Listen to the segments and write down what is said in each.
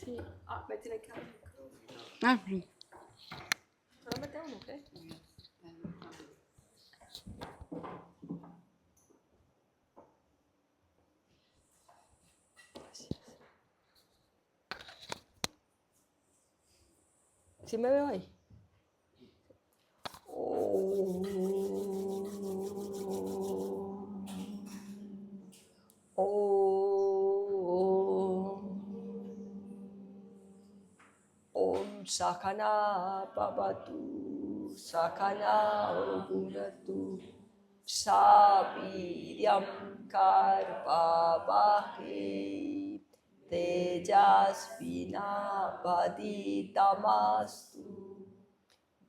Sí. Me tiene que dar el micrófono. Sí. Solamente uno, ¿qué? Gracias. ¿Sí me veo ahí? Om Sakana Babatu Sakana Obunatu Sabiryam Karpavahi Tejasvina Vaditamastu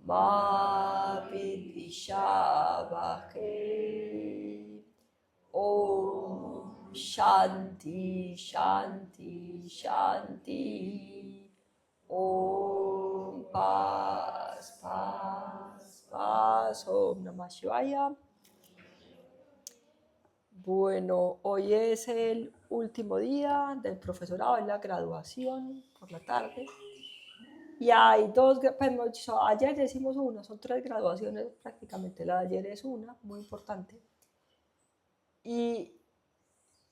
Ma Vidvishavake. Om Shanti Shanti Shanti. Om Paz Paz Paz. Om Namah Shivaya. Bueno, hoy es el último día del profesorado, es la graduación por la tarde. Y hay dos, pues, ayer hicimos una, son 3 graduaciones prácticamente, la de ayer es una, muy importante. Y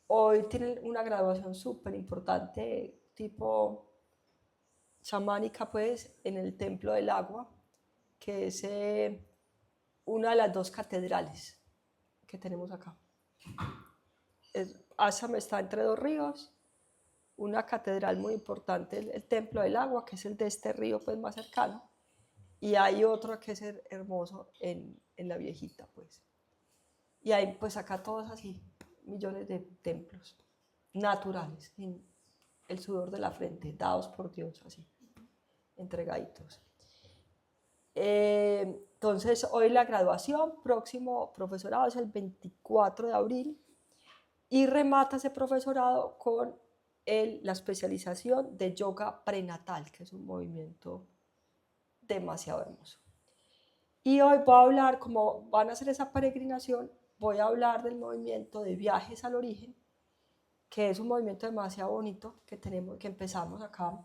hoy tienen una graduación súper importante, tipo chamánica, pues, en el Templo del Agua, que es una de las 2 catedrales que tenemos acá. Assam está entre 2 ríos, una catedral muy importante, el Templo del Agua, que es el de este río pues, más cercano, y hay otro que es hermoso en la viejita, pues. Y hay pues acá todos así, millones de templos naturales, en el sudor de la frente, dados por Dios, así, entregaditos. Entonces, hoy la graduación, próximo profesorado es el 24 de abril, y remata ese profesorado con la especialización de yoga prenatal, que es un movimiento demasiado hermoso. Y hoy voy a hablar, como van a hacer esa peregrinación, voy a hablar del movimiento de viajes al origen, que es un movimiento demasiado bonito que empezamos acá.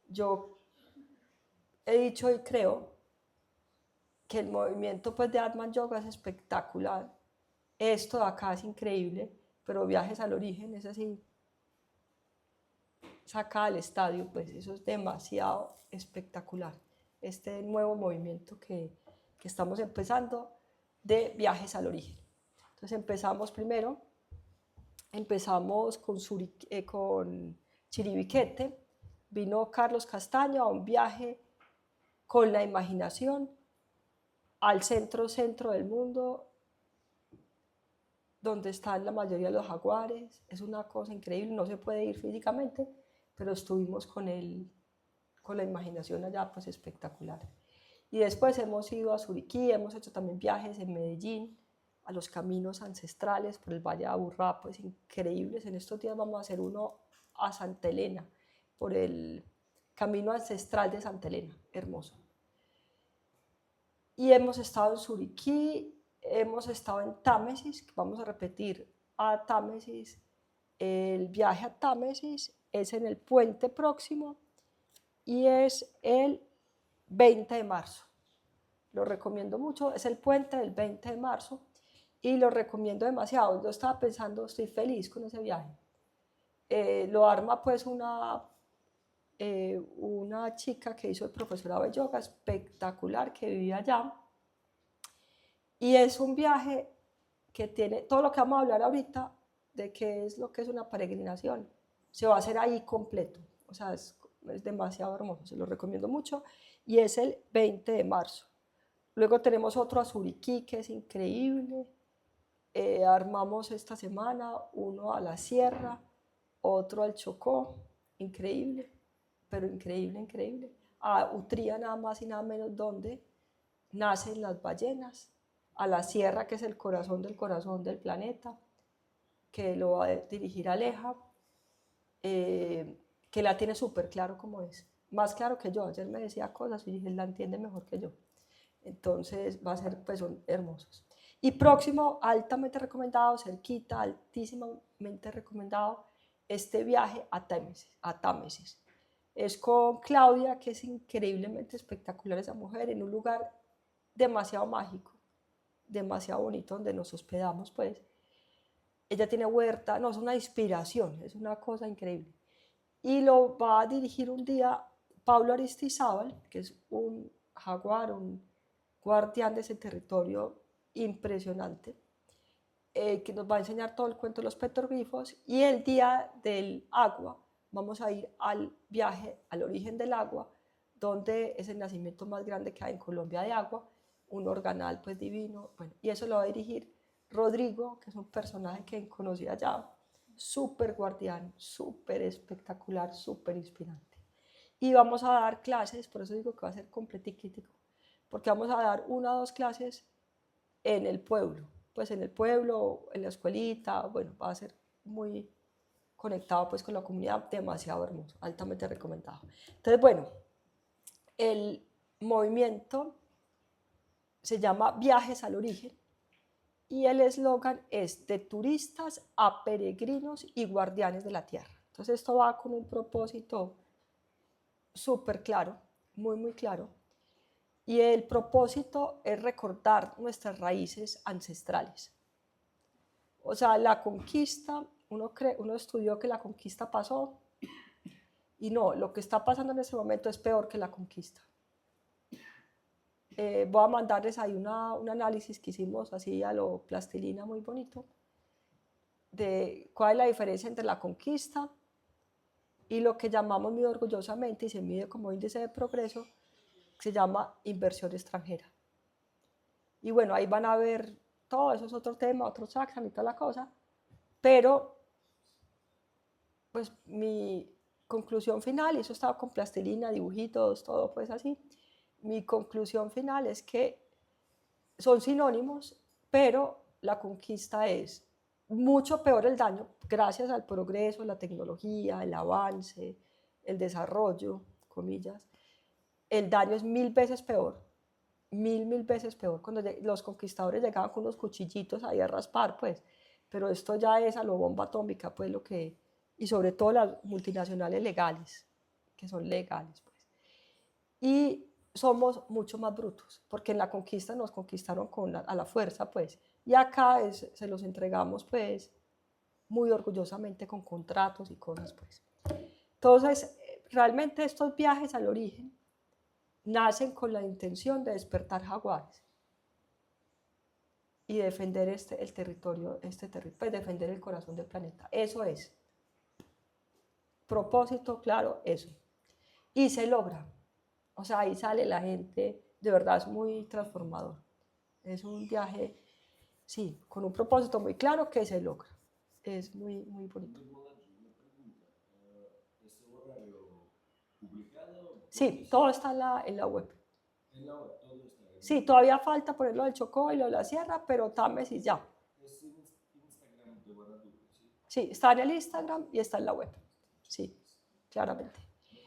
Yo he dicho y creo que el movimiento pues, de Atman Yoga es espectacular. Esto de acá es increíble, pero viajes al origen es así, saca al estadio, pues eso es demasiado espectacular. Este nuevo movimiento que estamos empezando de viajes al origen. Entonces empezamos con Chiribiquete, vino Carlos Castaño a un viaje con la imaginación al centro del mundo, donde están la mayoría de los jaguares. Es una cosa increíble, no se puede ir físicamente, pero estuvimos con la imaginación allá, pues espectacular. Y después hemos ido a Suriquí, hemos hecho también viajes en Medellín, a los caminos ancestrales por el Valle de Aburrá, pues increíbles. En estos días vamos a hacer uno a Santa Elena, por el camino ancestral de Santa Elena, hermoso. Y hemos estado en Suriquí, hemos estado en Támesis, vamos a repetir a Támesis. El viaje a Támesis es en el puente próximo y es el 20 de marzo. Lo recomiendo mucho, es el puente del 20 de marzo y lo recomiendo demasiado. Yo estaba pensando, estoy feliz con ese viaje. Lo arma pues una chica que hizo el profesorado de yoga espectacular, que vivía allá. Y es un viaje que tiene todo lo que vamos a hablar ahorita, de qué es lo que es una peregrinación. Se va a hacer ahí completo. O sea, es demasiado hermoso, se lo recomiendo mucho. Y es el 20 de marzo. Luego tenemos otro a Suriquí, que es increíble. Armamos esta semana uno a la Sierra, otro al Chocó, increíble, pero increíble, increíble. A Utría, nada más y nada menos, donde nacen las ballenas. A la Sierra, que es el corazón del planeta, que lo va a dirigir Aleja, que la tiene súper claro como es, más claro que yo. Ayer me decía cosas y dije, la entiende mejor que yo. Entonces va a ser, pues son hermosos. Y próximo, altamente recomendado, cerquita, altísimamente recomendado, este viaje a Támesis. Es con Claudia, que es increíblemente espectacular esa mujer, en un lugar demasiado mágico, demasiado bonito, donde nos hospedamos, pues. Ella tiene huerta, no, es una inspiración, es una cosa increíble. Y lo va a dirigir un día Pablo Aristizábal, que es un jaguar, un guardián de ese territorio impresionante, que nos va a enseñar todo el cuento de los petroglifos. Y el día del agua vamos a ir al viaje al origen del agua, donde es el nacimiento más grande que hay en Colombia de agua, un organal pues divino. Bueno, y eso lo va a dirigir Rodrigo, que es un personaje que conocí allá, súper guardián, súper espectacular, súper inspirante. Y vamos a dar clases, por eso digo que va a ser completico, porque vamos a dar 1 o 2 clases en el pueblo, pues en el pueblo, en la escuelita, bueno, va a ser muy conectado pues con la comunidad, demasiado hermoso, altamente recomendado. Entonces, bueno, el movimiento se llama Viajes al Origen y el eslogan es de turistas a peregrinos y guardianes de la tierra. Entonces esto va con un propósito súper claro, muy claro, y el propósito es recordar nuestras raíces ancestrales. O sea, la conquista, uno estudió que la conquista pasó y no, lo que está pasando en ese momento es peor que la conquista. Voy a mandarles ahí un análisis que hicimos así a lo plastilina muy bonito de cuál es la diferencia entre la conquista y lo que llamamos muy orgullosamente y se mide como índice de progreso, que se llama inversión extranjera. Y bueno, ahí van a ver todo eso, es otro tema, otro saxan y toda la cosa, pero pues mi conclusión final, y eso estaba con plastilina, dibujitos, todo pues así, mi conclusión final es que son sinónimos, pero la conquista es mucho peor el daño, gracias al progreso, la tecnología, el avance, el desarrollo, comillas, el daño es 1000 veces peor, mil veces peor, cuando los conquistadores llegaban con unos cuchillitos ahí a raspar, pues, pero esto ya es a lo bomba atómica, pues lo que, y sobre todo las multinacionales legales, que son legales, pues. Y somos mucho más brutos, porque en la conquista nos conquistaron a la fuerza, pues, y acá se los entregamos, pues, muy orgullosamente con contratos y cosas, pues. Entonces, realmente estos viajes al origen nacen con la intención de despertar jaguares y defender el territorio, pues defender el corazón del planeta. Eso es. Propósito, claro, eso. Y se logra. O sea, ahí sale la gente, de verdad es muy transformador. Es un viaje, sí, con un propósito muy claro que se logra. Es muy bonito. ¿Este horario publicado? Sí, todo está en la web. En la web, todo está en Sí, la todavía falta ponerlo del Chocó y lo de la Sierra, pero Tames y ya. Es Instagram de Guanaduce, ¿sí? Sí, está en el Instagram y está en la web. Sí, claramente.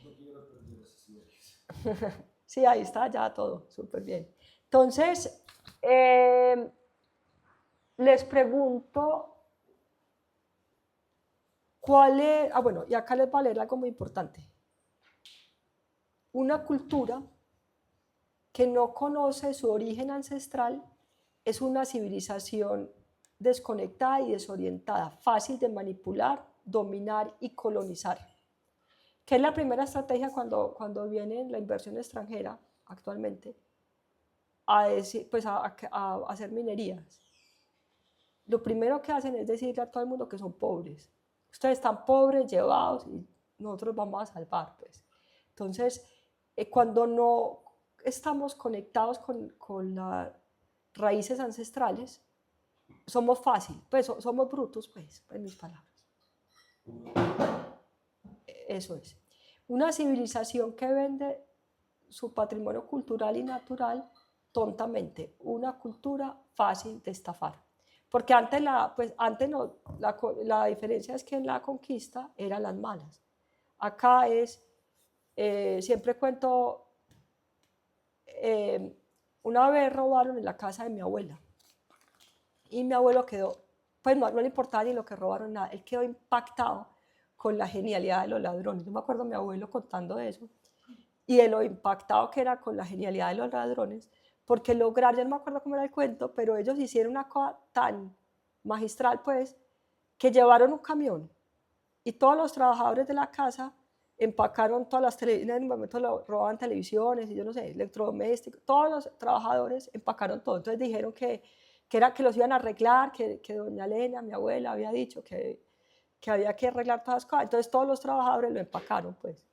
No quiero perder esas imágenes. Sí, ahí está ya todo, súper bien. Entonces, eh, les pregunto, ¿cuál es? Ah, bueno, y acá les va a leer algo muy importante. Una cultura que no conoce su origen ancestral es una civilización desconectada y desorientada, fácil de manipular, dominar y colonizar. ¿Qué es la primera estrategia cuando viene la inversión extranjera actualmente? Pues a hacer minerías. Lo primero que hacen es decirle a todo el mundo que son pobres. Ustedes están pobres, llevados, y nosotros vamos a salvar, pues. Entonces, cuando no estamos conectados con las raíces ancestrales, somos fácil, pues somos brutos, pues, en mis palabras. Eso es. Una civilización que vende su patrimonio cultural y natural tontamente, una cultura fácil de estafar. Porque antes no, la diferencia es que en la conquista eran las malas. Acá siempre cuento, una vez robaron en la casa de mi abuela y mi abuelo quedó, pues no le importaba ni lo que robaron, nada, él quedó impactado con la genialidad de los ladrones. Yo me acuerdo a mi abuelo contando eso y de lo impactado que era con la genialidad de los ladrones, porque lograr, ya no me acuerdo cómo era el cuento, pero ellos hicieron una cosa tan magistral, pues, que llevaron un camión y todos los trabajadores de la casa empacaron todas las televisiones, en el momento lo robaban televisiones y yo no sé, electrodomésticos, todos los trabajadores empacaron todo. Entonces dijeron que los iban a arreglar, que doña Elena, mi abuela, había dicho que había que arreglar todas las cosas. Entonces todos los trabajadores lo empacaron, pues.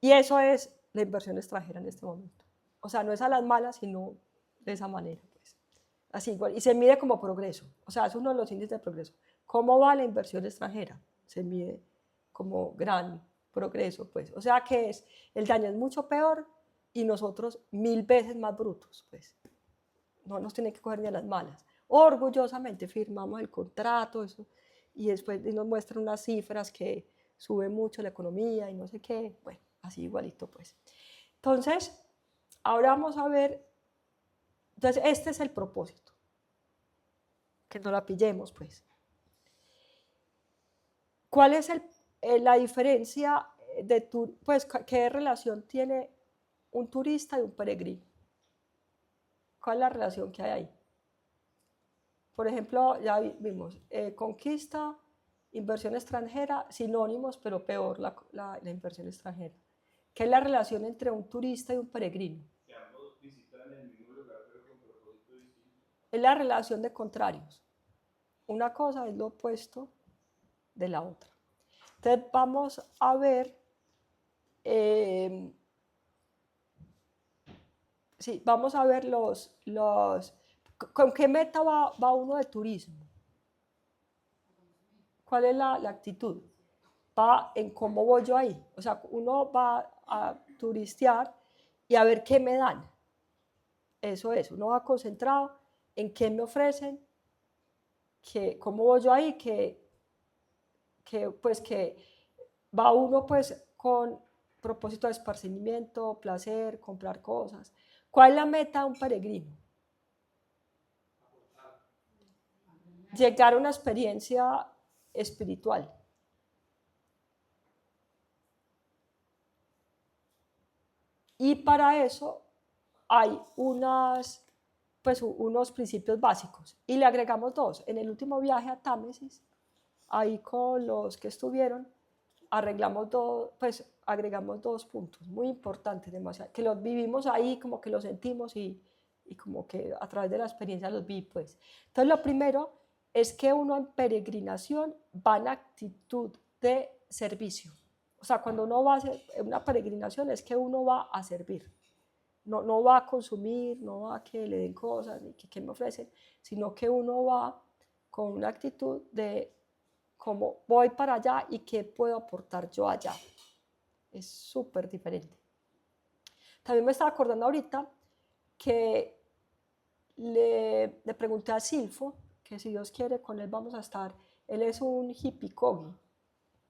Y eso es la inversión extranjera en este momento. O sea, no es a las malas, sino de esa manera, pues. Así igual. Y se mide como progreso. O sea, es uno de los índices de progreso. ¿Cómo va la inversión extranjera? Se mide como gran progreso, pues. O sea que el daño es mucho peor y nosotros 1000 veces más brutos, pues. No nos tienen que coger ni a las malas. Orgullosamente firmamos el contrato, eso, y después nos muestran unas cifras que sube mucho la economía y no sé qué. Bueno, así igualito, pues. Entonces, ahora vamos a ver, entonces este es el propósito, que no la pillemos, pues. ¿Cuál es la diferencia de pues, qué relación tiene un turista y un peregrino? ¿Cuál es la relación que hay ahí? Por ejemplo, ya vimos conquista, inversión extranjera, sinónimos, pero peor la inversión extranjera. ¿Qué es la relación entre un turista y un peregrino? Que ambos visitan el mismo lugar, pero con propósito distinto. Es la relación de contrarios. Una cosa es lo opuesto de la otra. Entonces vamos a ver, sí, vamos a ver ¿con qué meta va uno de turismo? ¿Cuál es la actitud? Va en cómo voy yo ahí. O sea, uno va a turistear y a ver qué me dan. Eso es, uno va concentrado en qué me ofrecen, cómo voy yo ahí, pues que va uno pues con propósito de esparcimiento, placer, comprar cosas. ¿Cuál es la meta de un peregrino? Llegar a una experiencia espiritual. Y para eso hay unos principios básicos. Y le agregamos dos. En el último viaje a Támesis, ahí con los que estuvieron, agregamos dos puntos muy importantes, demasiado, que los vivimos ahí, como que los sentimos y como que a través de la experiencia los vi, pues. Entonces, lo primero es que uno en peregrinación va en actitud de servicio. O sea, cuando uno va a hacer una peregrinación es que uno va a servir. No va a consumir, no va a que le den cosas, ni que me ofrecen, sino que uno va con una actitud de cómo voy para allá y qué puedo aportar yo allá. Es súper diferente. También me estaba acordando ahorita que le pregunté a Silfo, que si Dios quiere con él vamos a estar. Él es un hippie kogi,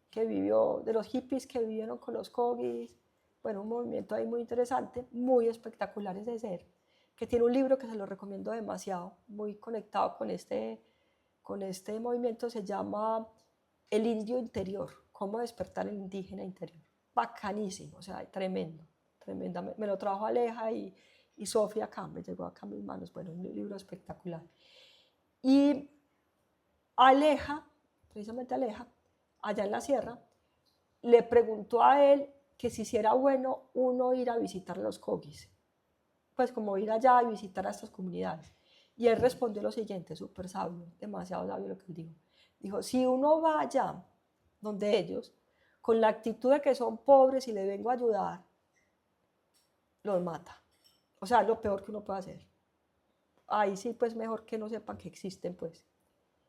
que vivió, de los hippies que vivieron con los kogis, bueno, un movimiento ahí muy interesante, muy espectacular ese ser, que tiene un libro que se lo recomiendo demasiado, muy conectado con este movimiento, se llama El Indio Interior, cómo despertar el indígena interior. Bacanísimo, o sea, tremendo, tremendamente. Me lo trajo Aleja y Sofía acá, me llegó acá a mis manos, bueno, un libro espectacular. Y Aleja, precisamente Aleja, allá en la sierra, le preguntó a él que si era bueno uno ir a visitar los kogis, pues como ir allá y visitar a estas comunidades. Y él respondió lo siguiente, súper sabio, demasiado sabio lo que él dijo. Dijo, si uno va allá, donde ellos, con la actitud de que son pobres y le vengo a ayudar, los mata. O sea, es lo peor que uno puede hacer. Ahí sí, pues mejor que no sepan que existen, pues,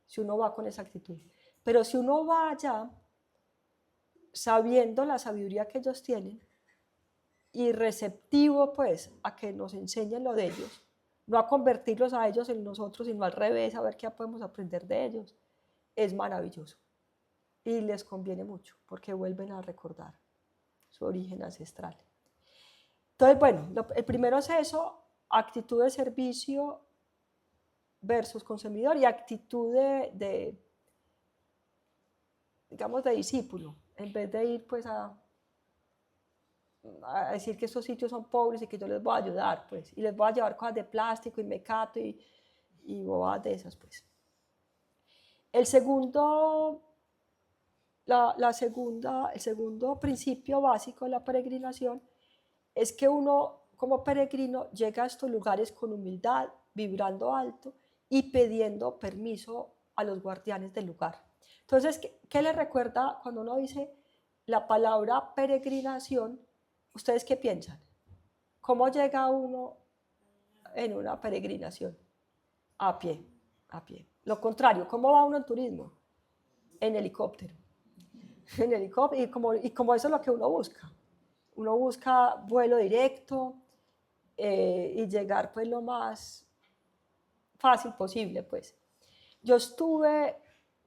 si uno va con esa actitud. Pero si uno va allá, sabiendo la sabiduría que ellos tienen y receptivo, pues, a que nos enseñen lo de ellos, no a convertirlos a ellos en nosotros, sino al revés, a ver qué podemos aprender de ellos, es maravilloso. Y les conviene mucho, porque vuelven a recordar su origen ancestral. Entonces, bueno, el primero es eso, actitud de servicio versus consumidor y actitud digamos, de discípulo, en vez de ir pues a decir que estos sitios son pobres y que yo les voy a ayudar, pues, y les voy a llevar cosas de plástico y mecato y bobadas de esas, pues. El segundo, el segundo principio básico de la peregrinación es que uno como peregrino llega a estos lugares con humildad, vibrando alto y pidiendo permiso a los guardianes del lugar. Entonces, ¿qué les recuerda cuando uno dice la palabra peregrinación? ¿Ustedes qué piensan? ¿Cómo llega uno en una peregrinación? A pie, a pie. Lo contrario, ¿cómo va uno en turismo? En helicóptero. En helicóptero, y como eso es lo que uno busca. Uno busca vuelo directo y llegar pues lo más fácil posible, pues. Yo estuve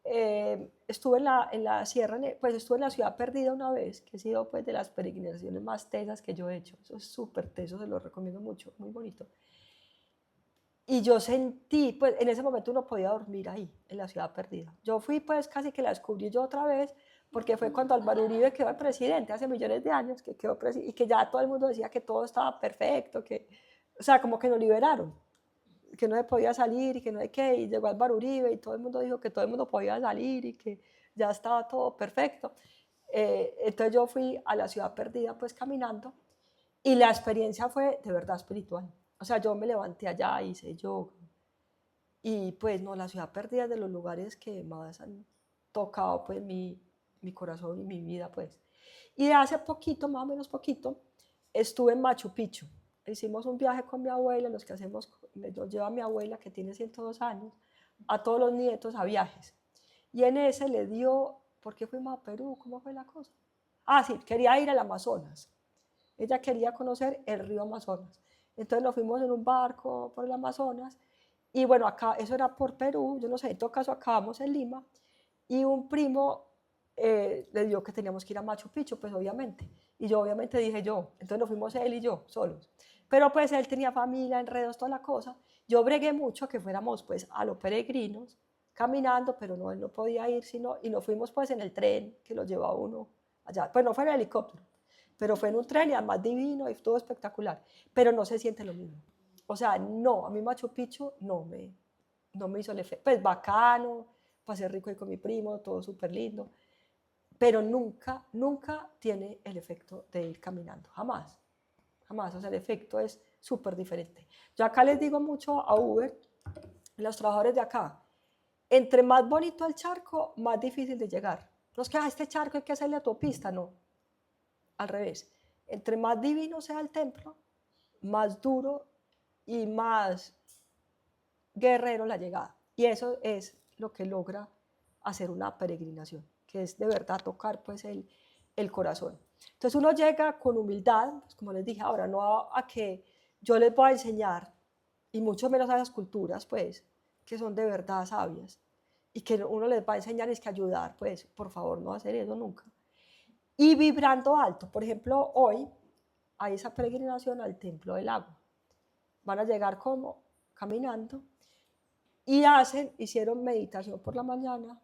en la sierra, pues estuve en la ciudad perdida una vez, que ha sido pues de las peregrinaciones más tesas que yo he hecho. Eso es súper teso, se lo recomiendo mucho, muy bonito. Y yo sentí, pues en ese momento uno podía dormir ahí, en la ciudad perdida. Yo fui pues casi que la descubrí yo otra vez, porque fue cuando Álvaro Uribe quedó presidente hace millones de años, que quedó y que ya todo el mundo decía que todo estaba perfecto, que, o sea, como que nos liberaron, que no se podía salir y que no hay qué, y llegó Álvaro Uribe y todo el mundo dijo que todo el mundo podía salir y que ya estaba todo perfecto. Entonces yo fui a la ciudad perdida pues caminando y la experiencia fue de verdad espiritual. O sea, yo me levanté allá, hice yoga y pues no, la ciudad perdida es de los lugares que más han tocado pues mi corazón y mi vida pues. Y de hace poquito, más o menos poquito, estuve en Machu Picchu. Hicimos un viaje con mi abuela, los que hacemos, nos lleva mi abuela que tiene 102 años, a todos los nietos a viajes. Y en ese le dio, ¿por qué fuimos a Perú? ¿Cómo fue la cosa? Ah, sí, quería ir al Amazonas. Ella quería conocer el río Amazonas. Entonces nos fuimos en un barco por el Amazonas y bueno, acá, eso era por Perú, yo no sé, en todo caso acabamos en Lima y un primo le dio que teníamos que ir a Machu Picchu, pues obviamente. Y yo obviamente dije yo, entonces nos fuimos él y yo solos. Pero pues él tenía familia, enredos, toda la cosa. Yo bregué mucho que fuéramos pues a los peregrinos caminando, pero no, él no podía ir, sino, y nos fuimos pues en el tren que lo lleva uno allá. Pues no fue en el helicóptero, pero fue en un tren y además divino y todo espectacular, pero no se siente lo mismo. O sea, no, a mí Machu Picchu no me hizo el efecto. Pues bacano, pasé rico ahí con mi primo, todo súper lindo, pero nunca, nunca tiene el efecto de ir caminando, jamás, jamás. O sea, el efecto es súper diferente. Yo acá les digo mucho a Uber, los trabajadores de acá, entre más bonito el charco, más difícil de llegar. No es que este charco hay que hacerle autopista, no, al revés. Entre más divino sea el templo, más duro y más guerrero la llegada. Y eso es lo que logra hacer una peregrinación, que es de verdad tocar pues el corazón. Entonces uno llega con humildad, pues como les dije ahora, no a que yo les voy a enseñar, y mucho menos a esas culturas, pues, que son de verdad sabias, y que uno les va a enseñar es que ayudar, pues, por favor, no hacer eso nunca. Y vibrando alto, por ejemplo, hoy hay esa peregrinación al Templo del Agua. Van a llegar como caminando y hicieron meditación por la mañana,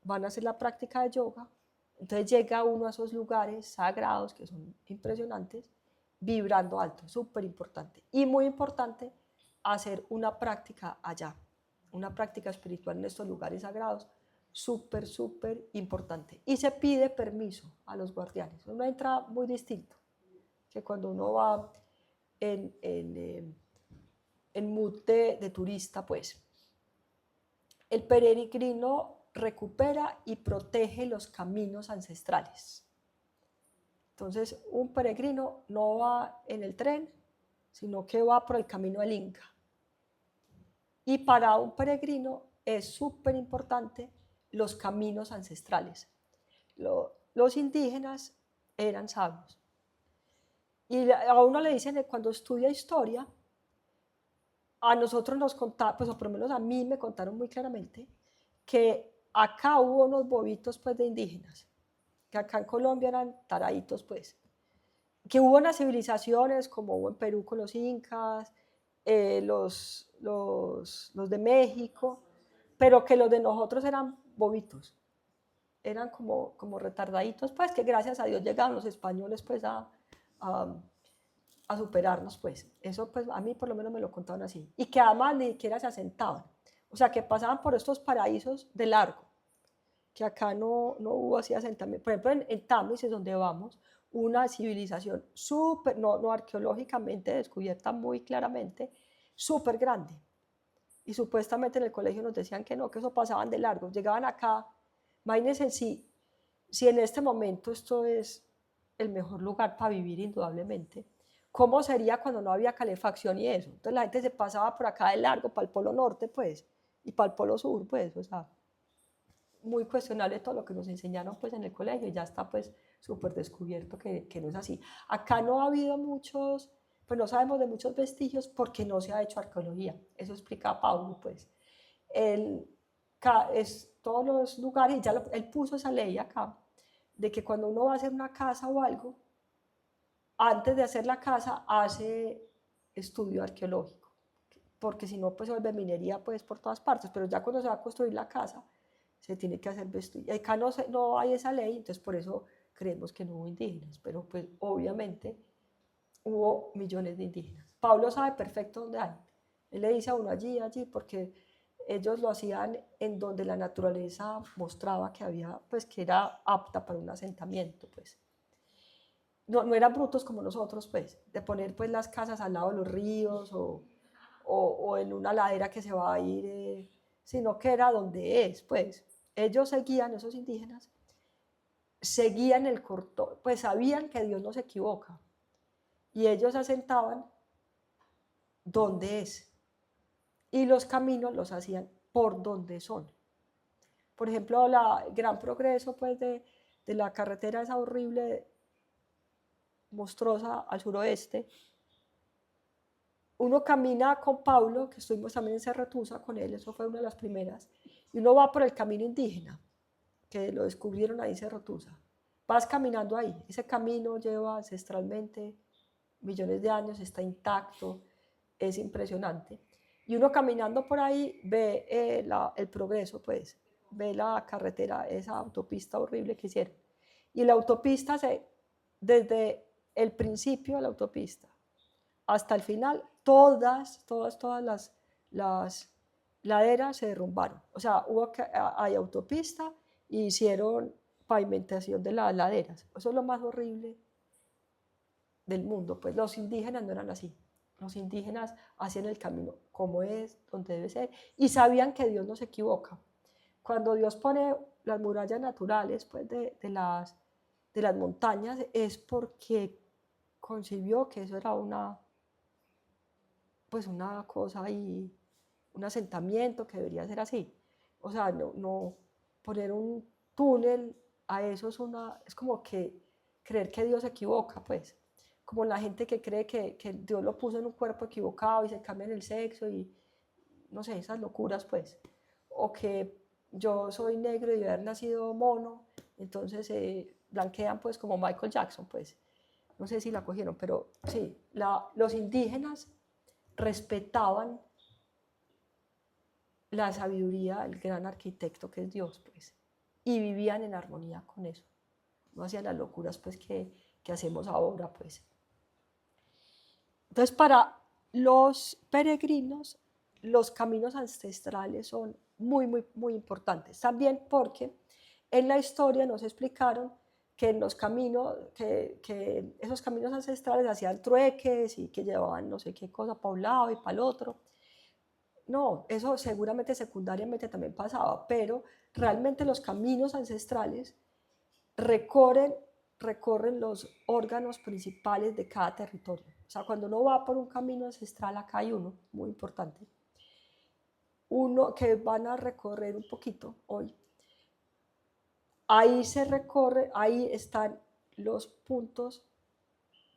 van a hacer la práctica de yoga, entonces llega uno a esos lugares sagrados que son impresionantes, vibrando alto, súper importante. Y muy importante hacer una práctica allá, una práctica espiritual en estos lugares sagrados, súper, súper importante. Y se pide permiso a los guardianes, uno entra muy distinto que cuando uno va en mood de turista, pues. El peregrino recupera y protege los caminos ancestrales. Entonces, un peregrino no va en el tren, sino que va por el camino del Inca. Y para un peregrino es súper importante los caminos ancestrales. Los indígenas eran sabios. Y a uno le dicen que cuando estudia historia, a nosotros nos contaron, pues o por lo menos a mí me contaron muy claramente, que acá hubo unos bobitos pues de indígenas, que acá en Colombia eran taraditos pues, que hubo unas civilizaciones como hubo en Perú con los incas, los de México, pero que los de nosotros eran bobitos. eran como retardaditos, pues que gracias a Dios llegaron los españoles pues a, a superarnos, pues. Eso pues a mí por lo menos me lo contaban así. Y que además ni siquiera se asentaban. O sea, que pasaban por estos paraísos de largo, que acá no hubo así asentamiento. Por ejemplo, en Tamis, es donde vamos, una civilización súper, no arqueológicamente descubierta muy claramente, súper grande. Y supuestamente en el colegio nos decían que no, que eso pasaban de largo. Llegaban acá, imagínense si en este momento esto es el mejor lugar para vivir indudablemente, ¿cómo sería cuando no había calefacción y eso? Entonces la gente se pasaba por acá de largo para el polo norte, pues, y para el polo sur, pues, o sea, muy cuestionable todo lo que nos enseñaron pues en el colegio y ya está pues súper descubierto que no es así. Acá no ha habido muchos, pues no sabemos de muchos vestigios porque no se ha hecho arqueología, eso explica Pablo pues. Él, todos los lugares, y ya él puso esa ley acá, de que cuando uno va a hacer una casa o algo, antes de hacer la casa hace estudio arqueológico, porque si no pues se vuelve minería pues por todas partes, pero ya cuando se va a construir la casa se tiene que hacer estudio. Acá no hay esa ley, entonces por eso creemos que no hubo indígenas, pero pues obviamente hubo millones de indígenas. Pablo sabe perfecto dónde hay. Él le dice a uno allí, porque ellos lo hacían en donde la naturaleza mostraba que había, pues que era apta para un asentamiento, pues. No eran brutos como nosotros, pues, de poner pues las casas al lado de los ríos o en una ladera que se va a ir, sino que era donde es, pues. Ellos seguían, esos indígenas, seguían el corto, pues sabían que Dios no se equivoca. Y ellos asentaban donde es. Y los caminos los hacían por donde son. Por ejemplo, el gran progreso pues, de la carretera esa horrible, monstruosa al suroeste. Uno camina con Pablo, que estuvimos también en Cerretusa con él, eso fue una de las primeras, y uno va por el camino indígena, que lo descubrieron ahí en Cerretusa. Vas caminando ahí, ese camino lleva ancestralmente millones de años, está intacto, es impresionante. Y uno caminando por ahí ve el progreso, pues, ve la carretera, esa autopista horrible que hicieron. Y la autopista, desde el principio de la autopista hasta el final, todas las laderas se derrumbaron. O sea, hay autopista y hicieron pavimentación de las laderas. Eso es lo más horrible del mundo. Pues los indígenas no eran así. Los indígenas hacían el camino como es, donde debe ser, y sabían que Dios no se equivoca. Cuando Dios pone las murallas naturales pues, de las montañas, es porque concibió que eso era pues una cosa y un asentamiento que debería ser así. O sea, no poner un túnel a eso es como que creer que Dios se equivoca, pues. Como la gente que cree que Dios lo puso en un cuerpo equivocado y se cambian el sexo y no sé, esas locuras, pues. O que yo soy negro y de haber nacido mono, entonces se blanquean pues como Michael Jackson, pues. No sé si la cogieron, pero sí, los indígenas respetaban la sabiduría del gran arquitecto que es Dios, pues, y vivían en armonía con eso. No hacían las locuras, pues, que hacemos ahora, pues. Entonces, para los peregrinos, los caminos ancestrales son muy, muy, muy importantes. También porque en la historia nos explicaron que en los caminos, que esos caminos ancestrales hacían trueques y que llevaban no sé qué cosa para un lado y para el otro. No, eso seguramente secundariamente también pasaba, pero realmente los caminos ancestrales recorren, recorren los órganos principales de cada territorio. O sea, cuando uno va por un camino ancestral, acá hay uno muy importante, uno que van a recorrer un poquito hoy. Ahí se recorre, ahí están los puntos,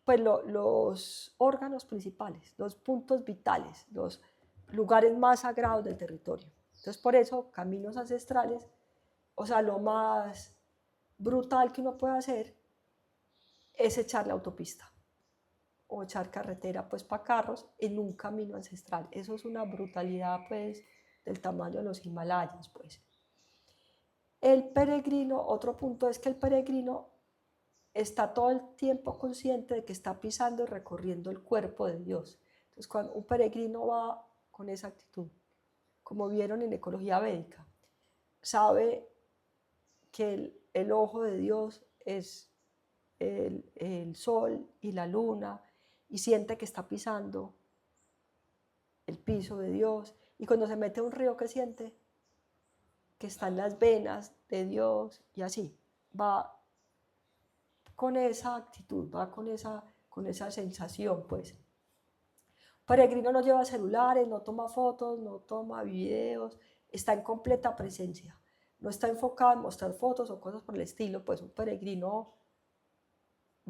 pues los órganos principales, los puntos vitales, los lugares más sagrados del territorio. Entonces, por eso, caminos ancestrales, o sea, lo más brutal que uno puede hacer es echar la autopista o echar carretera pues para carros en un camino ancestral. Eso es una brutalidad pues del tamaño de los Himalayas pues. el peregrino, otro punto es que el peregrino está todo el tiempo consciente de que está pisando y recorriendo el cuerpo de Dios. Entonces, cuando un peregrino va con esa actitud, como vieron en ecología védica, sabe que el ojo de Dios es el sol y la luna, y siente que está pisando el piso de Dios. Y cuando se mete a un río, ¿qué siente? Que está en las venas de Dios, y así va con esa actitud, va con esa sensación, pues. Peregrino no lleva celulares, no toma fotos, no toma videos, está en completa presencia. No está enfocado en mostrar fotos o cosas por el estilo, pues un peregrino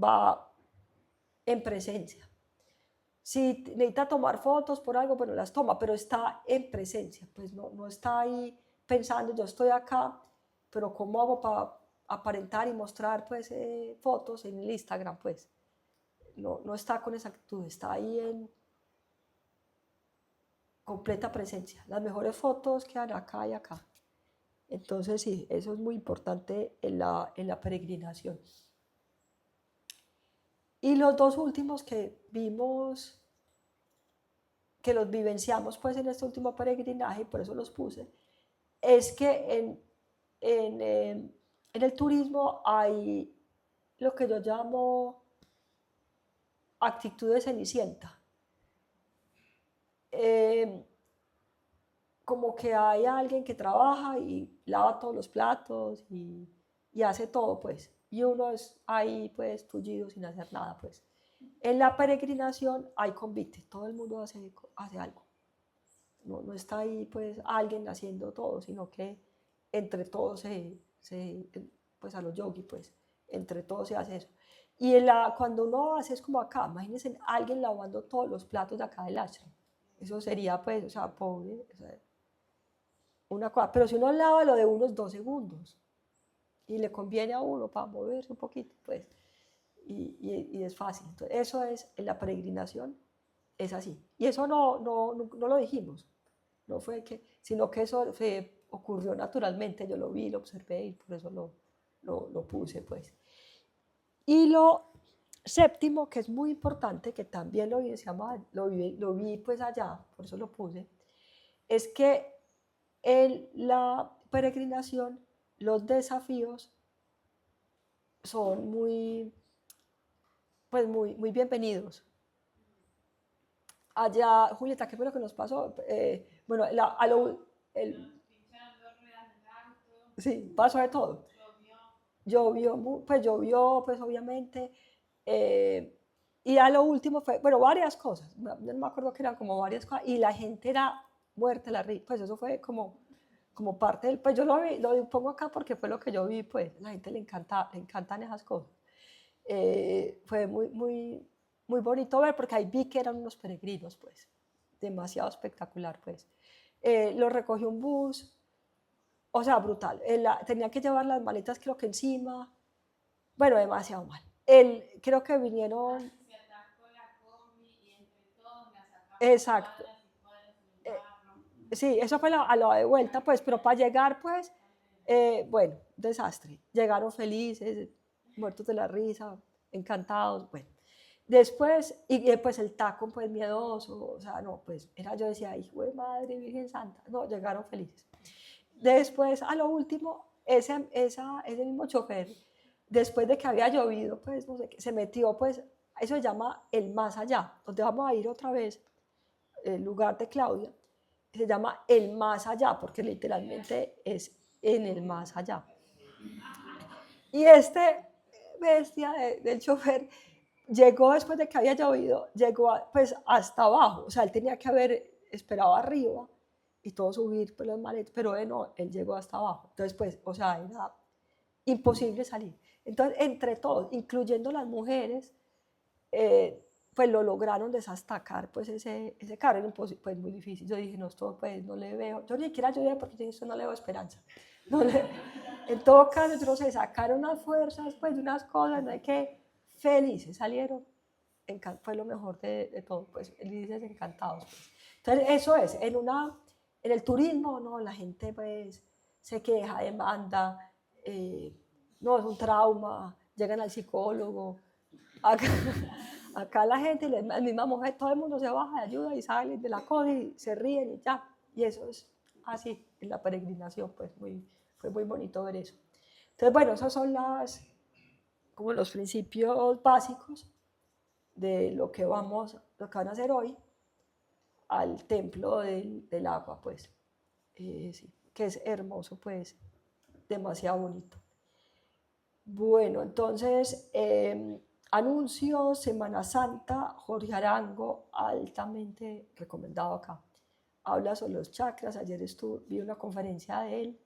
va en presencia. Si necesita tomar fotos por algo, bueno, las toma, pero está en presencia, pues no está ahí pensando, yo estoy acá, pero ¿cómo hago para aparentar y mostrar pues fotos en el Instagram? Pues no está con esa actitud, está ahí en completa presencia. Las mejores fotos quedan acá y acá. Entonces sí, eso es muy importante en la peregrinación. Y los dos últimos que vimos, que los vivenciamos pues en este último peregrinaje, por eso los puse, es que en el turismo hay lo que yo llamo actitud de cenicienta. Como que hay alguien que trabaja y lava todos los platos y hace todo, pues. Y uno es ahí, pues, tullido sin hacer nada, pues. En la peregrinación hay convite, todo el mundo hace algo. No está ahí, pues, alguien haciendo todo, sino que entre todos pues, a los yogis, pues, entre todos se hace eso. Y cuando uno hace es como acá, imagínense alguien lavando todos los platos de acá del ashram. Eso sería, pues, o sea, pobre, o sea, una cosa. Pero si uno lava lo de unos 2 segundos y le conviene a uno para moverse un poquito, pues, y es fácil. Entonces, eso es en la peregrinación, es así. Y eso no lo dijimos, no fue que, sino que eso ocurrió naturalmente, yo lo vi, lo observé y por eso lo puse, pues. Y lo séptimo, que es muy importante, que también lo vi pues allá, por eso lo puse, es que en la peregrinación los desafíos son pues muy bienvenidos. Allá, Julieta, ¿qué fue lo que nos pasó? Bueno, sí, pasó de todo. Llovió, pues obviamente. eh, y a lo último fue, bueno, varias cosas. No me acuerdo que eran como varias cosas. Y la gente era muerta la risa. Pues eso fue como parte del. Pues yo lo pongo acá porque fue lo que yo vi, pues. La gente le encantan esas cosas. Fue muy bonito ver porque ahí vi que eran unos peregrinos, pues. Demasiado espectacular, pues. Lo recogió un bus. O sea, brutal. Tenía que llevar las maletas, creo que encima. Bueno, demasiado mal. Creo que vinieron. Exacto. Sí, eso fue a la de vuelta, pues, pero para llegar, pues, bueno, desastre. Llegaron felices, muertos de la risa, encantados, bueno. Después, y pues el taco, pues, miedoso, o sea, no, pues, yo decía, hijo de madre, Virgen Santa, no, llegaron felices. Después, a lo último, ese mismo chofer, después de que había llovido, pues, no sé, se metió, pues, eso se llama el más allá, donde vamos a ir otra vez, el lugar de Claudia, se llama el más allá, porque literalmente es en el más allá. Y este bestia del chofer llegó después de que había llovido, llegó pues hasta abajo, o sea, él tenía que haber esperado arriba y todo subir pues, los maletas, pero no, él llegó hasta abajo. Entonces, pues, o sea, era imposible salir. Entonces, entre todos, incluyendo las mujeres, pues lo lograron desastacar, pues ese carro era pues muy difícil. Yo dije, no, esto pues no le veo, yo ni siquiera ayudé porque dije, esto no le veo esperanza. En todo caso, ellos se sacaron unas fuerzas, pues de unas cosas, no hay que, felices salieron, fue lo mejor de todo, pues felices, encantados. Pues. Entonces, eso es, en el turismo, no, la gente pues se queja, demanda, no, es un trauma, llegan al psicólogo. Acá, acá la gente, la misma mujer, todo el mundo se baja de ayuda y sale de la cosa y se ríen y ya. Y eso es así en la peregrinación, pues fue muy bonito ver eso. Entonces, bueno, esos son como los principios básicos de lo que van a hacer hoy al templo del agua, pues, sí, que es hermoso, pues, demasiado bonito. Bueno, entonces, anuncio Semana Santa, Jorge Arango, altamente recomendado acá. Habla sobre los chakras, ayer vi una conferencia de él,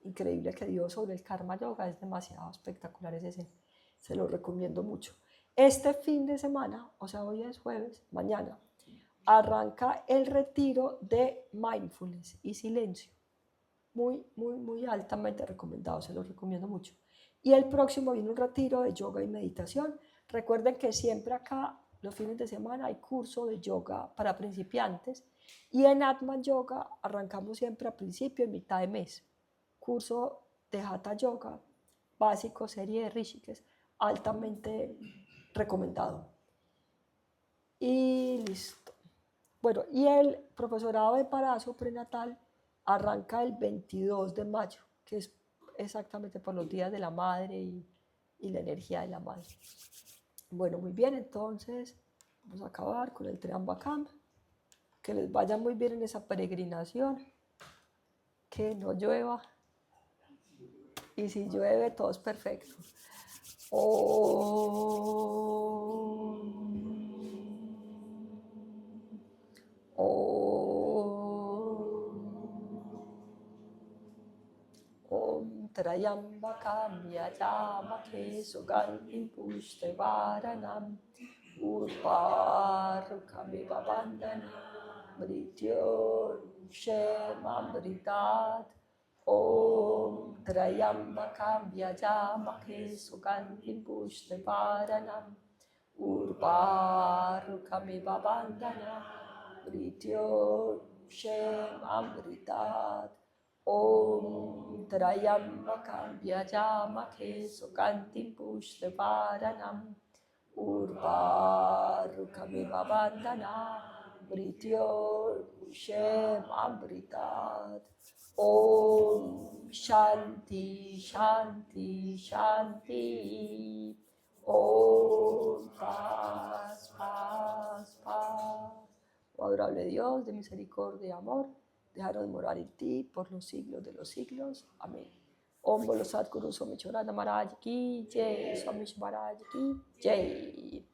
increíble que dio sobre el Karma Yoga, es demasiado espectacular ese, se lo recomiendo mucho. Este fin de semana, o sea, hoy es jueves, mañana, arranca el retiro de mindfulness y silencio. Muy, muy, muy altamente recomendado, se lo recomiendo mucho. Y el próximo viene un retiro de yoga y meditación. Recuerden que siempre acá, los fines de semana, hay curso de yoga para principiantes. Y en Atman Yoga arrancamos siempre a principio y mitad de mes. Curso de Hatha Yoga, básico, serie de Rishikesh, altamente recomendado. Y listo. Bueno, y el profesorado de embarazo prenatal arranca el 22 de mayo, que es exactamente por los días de la madre y la energía de la madre. Bueno, muy bien, entonces vamos a acabar con el Triambakam. Que les vaya muy bien en esa peregrinación, que no llueva, y si llueve todo es perfecto. Om Trayambakam Yajamake Sugandhim Pushtivaranam Urvarukamiva Vandana Mrityor Shemamritat Om Trayambakam Yajamake Sugandhim Pushtivaranam Urvarukamiva Vandana Mrityor Shemamritat Om Trayambakam Yajamake Sugandhim Pushtivaranam Urvarukamiva Vandana Mrityor Shemamritat Om Shanti Shanti Shanti Om Paz Paz Paz. Oh adorable Dios de misericordia y amor, dejaron de morar en ti por los siglos de los siglos. Amén. Om Bolo Satguru Swami Chorana Maharaj ki Jai, Swami Maharaj ki Jai.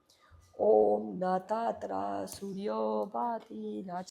Om Natatra Suryo Bhati